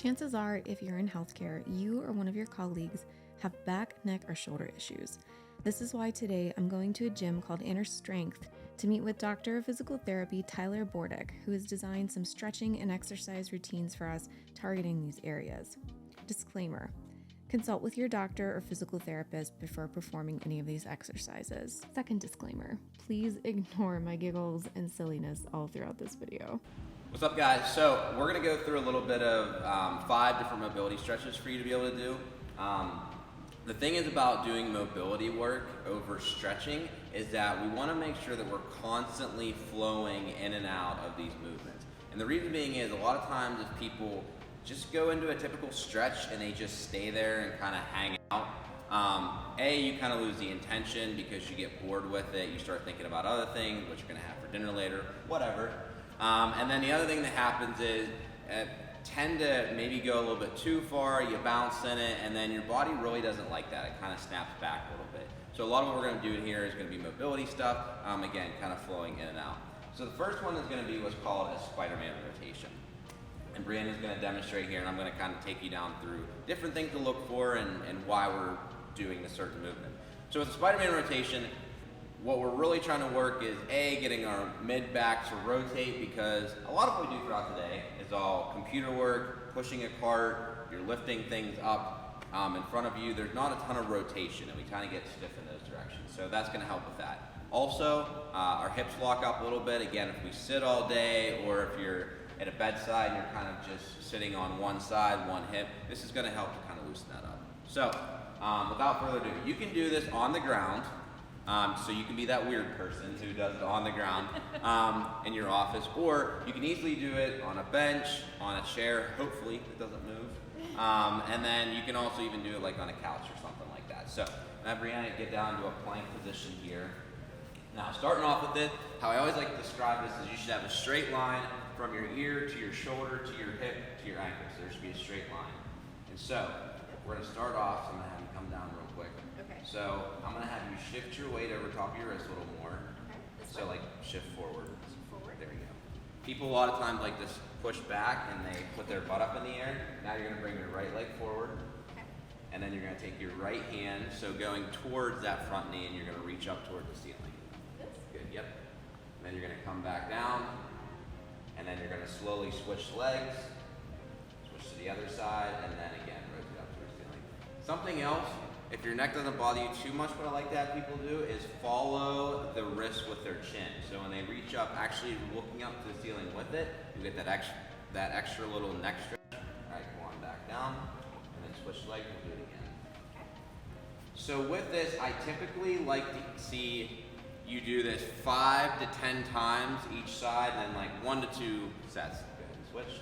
Chances are, if you're in healthcare, you or one of your colleagues have back, neck, or shoulder issues. This is why today I'm going to a gym called Inner Strength to meet with Doctor of Physical Therapy Tyler Bordick, who has designed some stretching and exercise routines for us targeting these areas. Disclaimer: consult with your doctor or physical therapist before performing any of these exercises. Second disclaimer: please ignore my giggles and silliness all throughout this video. What's up, guys? So we're going to go through a little bit of 5 different mobility stretches for you to be able to do. The thing is about doing mobility work over stretching is that we want to make sure that we're constantly flowing in and out of these movements. And the reason being is a lot of times if people just go into a typical stretch and they just stay there and kind of hang out, you kind of lose the intention because you get bored with it. You start thinking about other things, what you're going to have for dinner later, whatever. And then the other thing that happens is tend to maybe go a little bit too far, you bounce in it, and then your body really doesn't like that. It kind of snaps back a little bit. So a lot of what we're going to do here is going to be mobility stuff, again, kind of flowing in and out. So the first one is going to be what's called a Spider-Man rotation. And Brianna's going to demonstrate here, and I'm going to kind of take you down through different things to look for and why we're doing a certain movement. So with the Spider-Man rotation, what we're really trying to work is getting our mid-back to rotate, because a lot of what we do throughout the day is all computer work, pushing a cart, you're lifting things up in front of you. There's not a ton of rotation, and we kind of get stiff in those directions. So that's going to help with that. Also, our hips lock up a little bit. Again, if we sit all day, or if you're at a bedside and you're kind of just sitting on one side, one hip, this is going to help to kind of loosen that up. So without further ado, you can do this on the ground. So you can be that weird person who does it on the ground in your office, or you can easily do it on a bench, on a chair, hopefully it doesn't move. And then you can also even do it like on a couch or something like that. So now Brianna, get down to a plank position here. Now starting off with it, how I always like to describe this is you should have a straight line from your ear to your shoulder to your hip to your ankle. So there should be a straight line. And so we're going to start off, so I'm going to have you come down real quick. Okay. So I'm going to have you shift your weight over top of your wrist a little more. Okay. So like shift forward. Forward. There we go. People a lot of times like to push back and they put their butt up in the air. Now you're going to bring your right leg forward. Okay. And then you're going to take your right hand, so going towards that front knee, and you're going to reach up toward the ceiling. This? Good, yep. And then you're going to come back down, and then you're going to slowly switch legs, switch to the other side, and then again, rotate up towards the ceiling. Something else, if your neck doesn't bother you too much, what I like to have people do is follow the wrist with their chin. So when they reach up, actually looking up to the ceiling with it, you get that extra little neck stretch. All right, come on back down, and then switch legs, we'll do it again. Okay. So with this, I typically like to see you do this 5 to 10 times each side, and then like 1 to 2 sets. Go ahead and switch.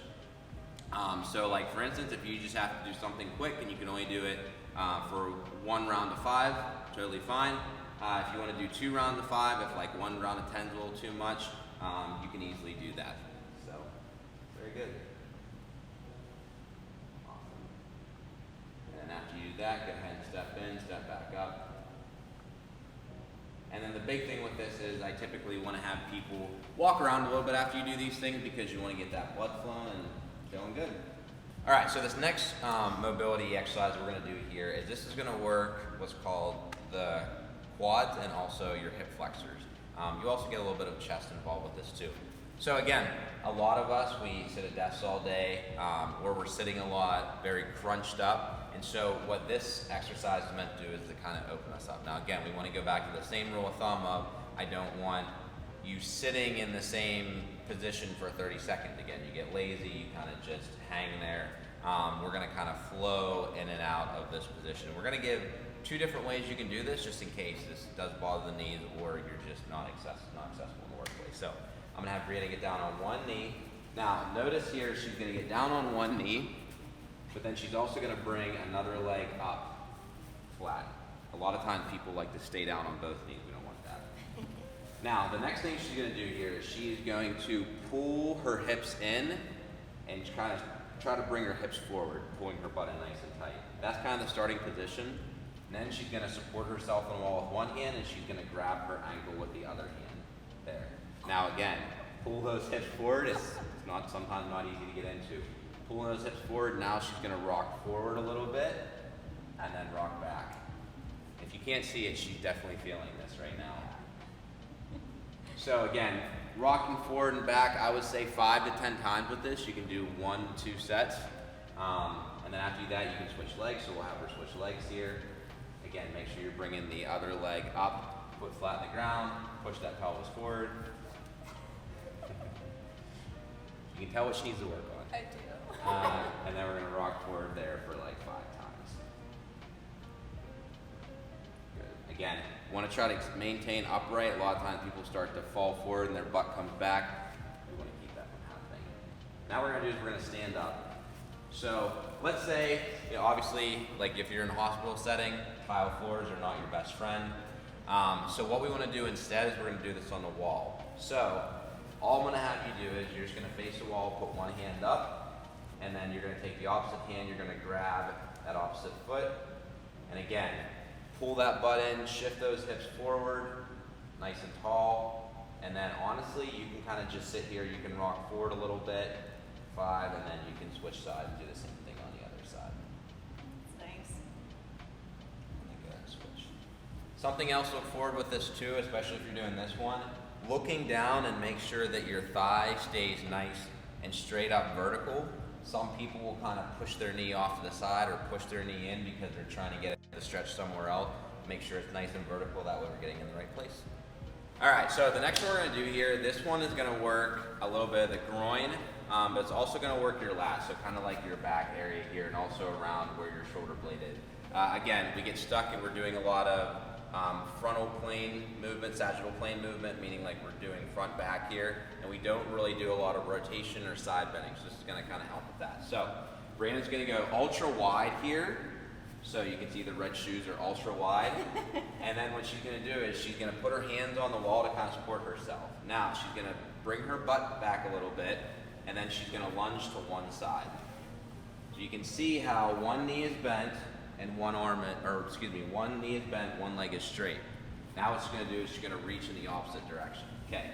So like for instance, if you just have to do something quick and you can only do it for 1 round of 5, totally fine. If you want to do 2 rounds of 5, if like 1 round of 10 is a little too much, you can easily do that. So, very good. Awesome. And then after you do that, go ahead and step in, step back up. And then the big thing with this is I typically want to have people walk around a little bit after you do these things, because you want to get that blood flowing and feeling good. All right, so this next mobility exercise we're going to do here is this is going to work what's called the quads and also your hip flexors. You also get a little bit of chest involved with this too. So again, a lot of us, we sit at desks all day, or we're sitting a lot, very crunched up. And so what this exercise is meant to do is to kind of open us up. Now again, we want to go back to the same rule of thumb of I don't want you sitting in the same position for 30 seconds. Again, you get lazy, you kind of just hang there. We're going to kind of flow in and out of this position. We're going to give 2 different ways you can do this, just in case this does bother the knees or you're just not accessible in the workplace. So I'm going to have Brianna get down on one knee. Now notice here she's going to get down on one knee, but then she's also going to bring another leg up flat. A lot of times people like to stay down on both knees. We don't want that. Now the next thing she's going to do here is she's going to pull her hips in and kind of try to bring her hips forward, pulling her butt in nice and tight. That's kind of the starting position. And then she's going to support herself on the wall with one hand, and she's going to grab her ankle with the other hand. There. Now again, pull those hips forward. It's sometimes not easy to get into. Pulling those hips forward. Now she's gonna rock forward a little bit and then rock back. If you can't see it, she's definitely feeling this right now. So again, rocking forward and back, I would say 5 to 10 times with this. You can do 1 to 2 sets. And then after that, you can switch legs. So we'll have her switch legs here. Again, make sure you're bringing the other leg up, foot flat in the ground, push that pelvis forward. You can tell what she needs to work on. I do. And then we're gonna rock forward there for like 5 times. Good. Again, want to try to maintain upright. A lot of times people start to fall forward and their butt comes back. We want to keep that from happening. Now what we're gonna do is we're gonna stand up. So let's say, obviously, like if you're in a hospital setting, tile floors are not your best friend. So what we want to do instead is we're going to do this on the wall. So all I'm going to have you do is you're just going to face the wall, put one hand up, and then you're going to take the opposite hand, you're going to grab that opposite foot, and again, pull that butt in, shift those hips forward, nice and tall, and then honestly, you can kind of just sit here, you can rock forward a little bit, 5, and then you can switch sides and do the same thing on the other side. That's nice. And then go ahead and switch. Something else to look forward with this too, especially if you're doing this one, looking down and make sure that your thigh stays nice and straight up vertical. Some people will kind of push their knee off to the side or push their knee in because they're trying to get it to stretch somewhere else. Make sure it's nice and vertical, that way we're getting in the right place. All right, so the next one we're gonna do here, this one is gonna work a little bit of the groin, but it's also gonna work your lats, so kind of like your back area here and also around where your shoulder blade is. Again, we get stuck and we're doing a lot of frontal plane movement, sagittal plane movement, meaning like we're doing front back here, and we don't really do a lot of rotation or side bending, so this is gonna kind of help with that. So Brandon's gonna go ultra wide here, so you can see the red shoes are ultra wide, and then what she's gonna do is she's gonna put her hands on the wall to kind of support herself. Now she's gonna bring her butt back a little bit, and then she's gonna lunge to one side. So you can see how one knee is bent and one knee is bent, one leg is straight. Now what she's gonna do is she's gonna reach in the opposite direction. Okay,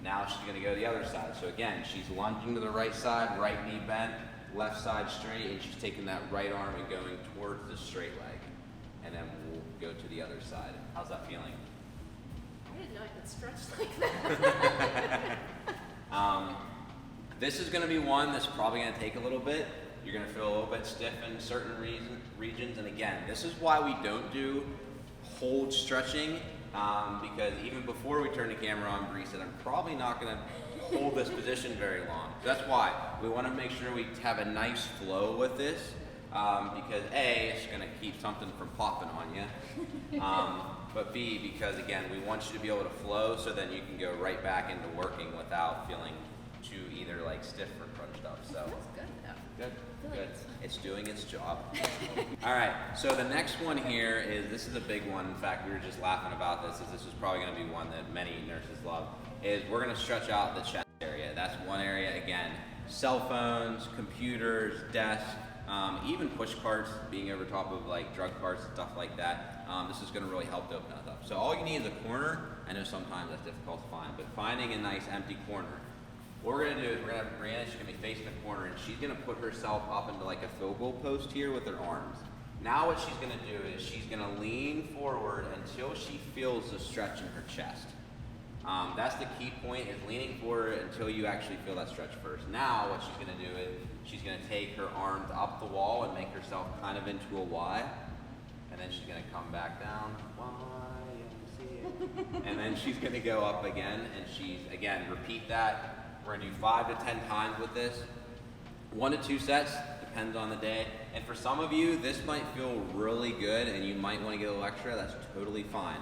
now she's gonna go the other side. So again, she's lunging to the right side, right knee bent, left side straight, and she's taking that right arm and going towards the straight leg. And then we'll go to the other side. How's that feeling? I didn't know I could stretch like that. This is gonna be one that's probably gonna take a little bit. You're gonna feel a little bit stiff in certain regions, and again, this is why we don't do hold stretching, because even before we turn the camera on, Bree said, I'm probably not gonna hold this position very long. So that's why we wanna make sure we have a nice flow with this, because A, it's gonna keep something from popping on you, but B, because again, we want you to be able to flow so then you can go right back into working without feeling too either like stiff or crunched up. So. That's good though. Good, good. It's doing its job. All right, so the next one here is, this is a big one. In fact, we were just laughing about this, as this is probably gonna be one that many nurses love, is we're gonna stretch out the chest area. That's one area, again, cell phones, computers, desks, even push carts, being over top of like drug carts and stuff like that. This is gonna really help to open that up. So all you need is a corner. I know sometimes that's difficult to find, but finding a nice empty corner. What we're gonna do is we're gonna have Brianna, she's gonna be facing the corner, and she's gonna put herself up into like a field goal post here with her arms. Now what she's gonna do is she's gonna lean forward until she feels the stretch in her chest. That's the key point, is leaning forward until you actually feel that stretch first. Now what she's gonna do is she's gonna take her arms up the wall and make herself kind of into a Y, and then she's gonna come back down, Y, you see it. And then she's gonna go up again, and she's, again, repeat that. We're gonna do 5 to 10 times with this. 1 to 2 sets, depends on the day. And for some of you, this might feel really good and you might wanna get a little extra, that's totally fine.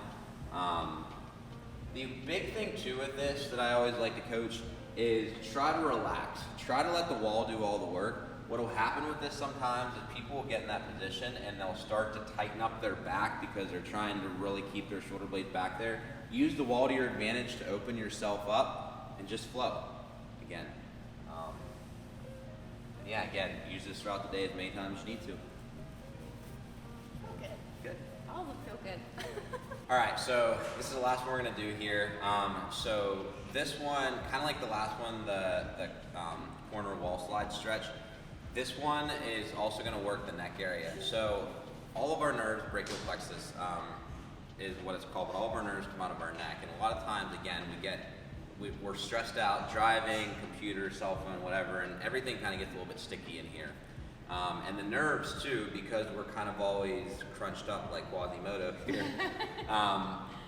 The big thing too with this that I always like to coach is try to relax. Try to let the wall do all the work. What will happen with this sometimes is people will get in that position and they'll start to tighten up their back because they're trying to really keep their shoulder blades back there. Use the wall to your advantage to open yourself up and just flow. Again, and yeah, again, use this throughout the day as many times as you need to. Feel good. Good. All of them feel good. All right, so this is the last one we're gonna do here. So this one, kind of like the last one, the corner wall slide stretch. This one is also going to work the neck area. So all of our nerves, brachial plexus is what it's called, but all of our nerves come out of our neck. And a lot of times, again, we're stressed out, driving, computer, cell phone, whatever, and everything kind of gets a little bit sticky in here. And the nerves too, because we're kind of always crunched up like Quasimodo here,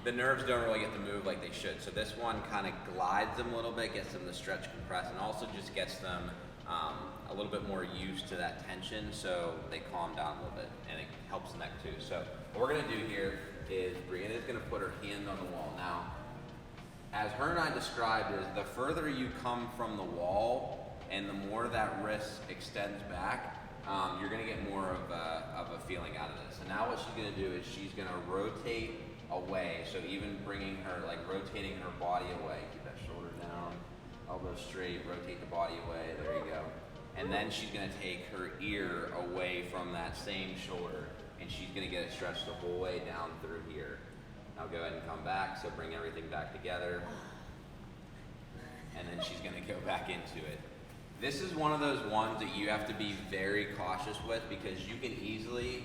the nerves don't really get to move like they should. So this one kind of glides them a little bit, gets them to stretch, compress, and also just gets them a little bit more used to that tension, so they calm down a little bit, and it helps the neck too. So what we're gonna do here is Brianna's gonna put her hand on the wall. Now, as her and I described, is the further you come from the wall and the more that wrist extends back, you're gonna get more of a feeling out of this. So now what she's gonna do is she's gonna rotate away. So even bringing her, like rotating her body away. Keep that shoulder down, elbow straight, rotate the body away, there you go. And then she's gonna take her ear away from that same shoulder, and she's gonna get it stretched the whole way down through here. Now go ahead and come back, so bring everything back together. And then she's gonna go back into it. This is one of those ones that you have to be very cautious with, because you can easily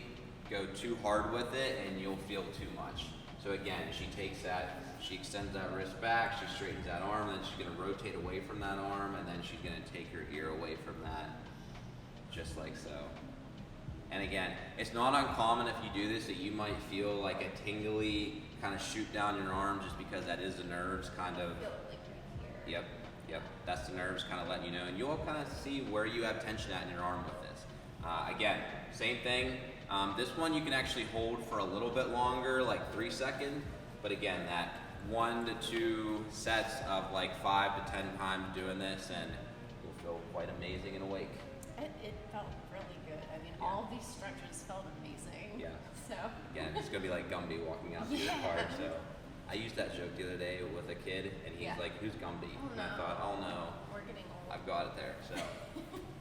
go too hard with it and you'll feel too much. So again, she takes that, she extends that wrist back, she straightens that arm, and then she's gonna rotate away from that arm, and then she's gonna take her ear away from that, just like so. And again, it's not uncommon if you do this that you might feel like a tingly kind of shoot down your arm, just because that is the nerves kind of. Feel it like right here. Yep. That's the nerves kind of letting you know, and you'll kind of see where you have tension at in your arm with this. Again, same thing. This one you can actually hold for a little bit longer, like 3 seconds. But again, that 1 to 2 sets of like 5 to 10 times doing this, and you'll feel quite amazing and awake. It felt really good. I mean, all these stretches felt amazing. Yeah. So. Again, it's gonna be like Gumby walking out to your car. So I used that joke the other day with a kid, and he's like, "Who's Gumby?" Oh, and I no. thought, "Oh no, We're getting old. I've got it there." So.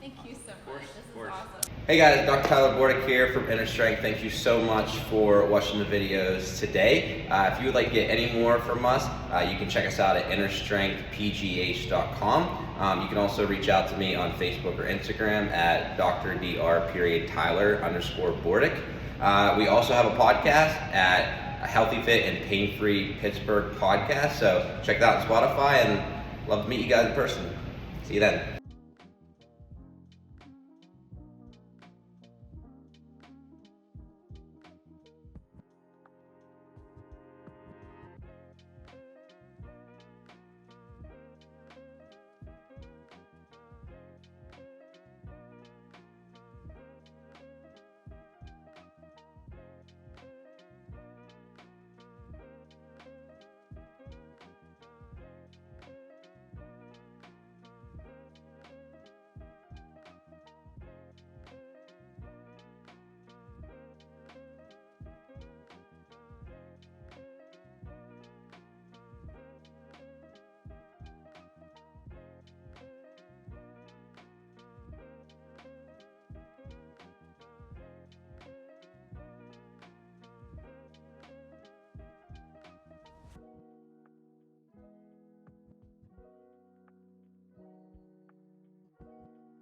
Thank you so course, much. This of is course. awesome. Hey guys, Dr. Tyler here from Inner Strength. Thank you so much for watching the videos today. If you would like to get any more from us, you can check us out at innerstrengthpgh.com. You can also reach out to me on Facebook or Instagram at Dr.Tyler_Bordick. We also have a podcast at a Healthy Fit and Pain-Free Pittsburgh podcast. So check that out on Spotify, and love to meet you guys in person. See you then.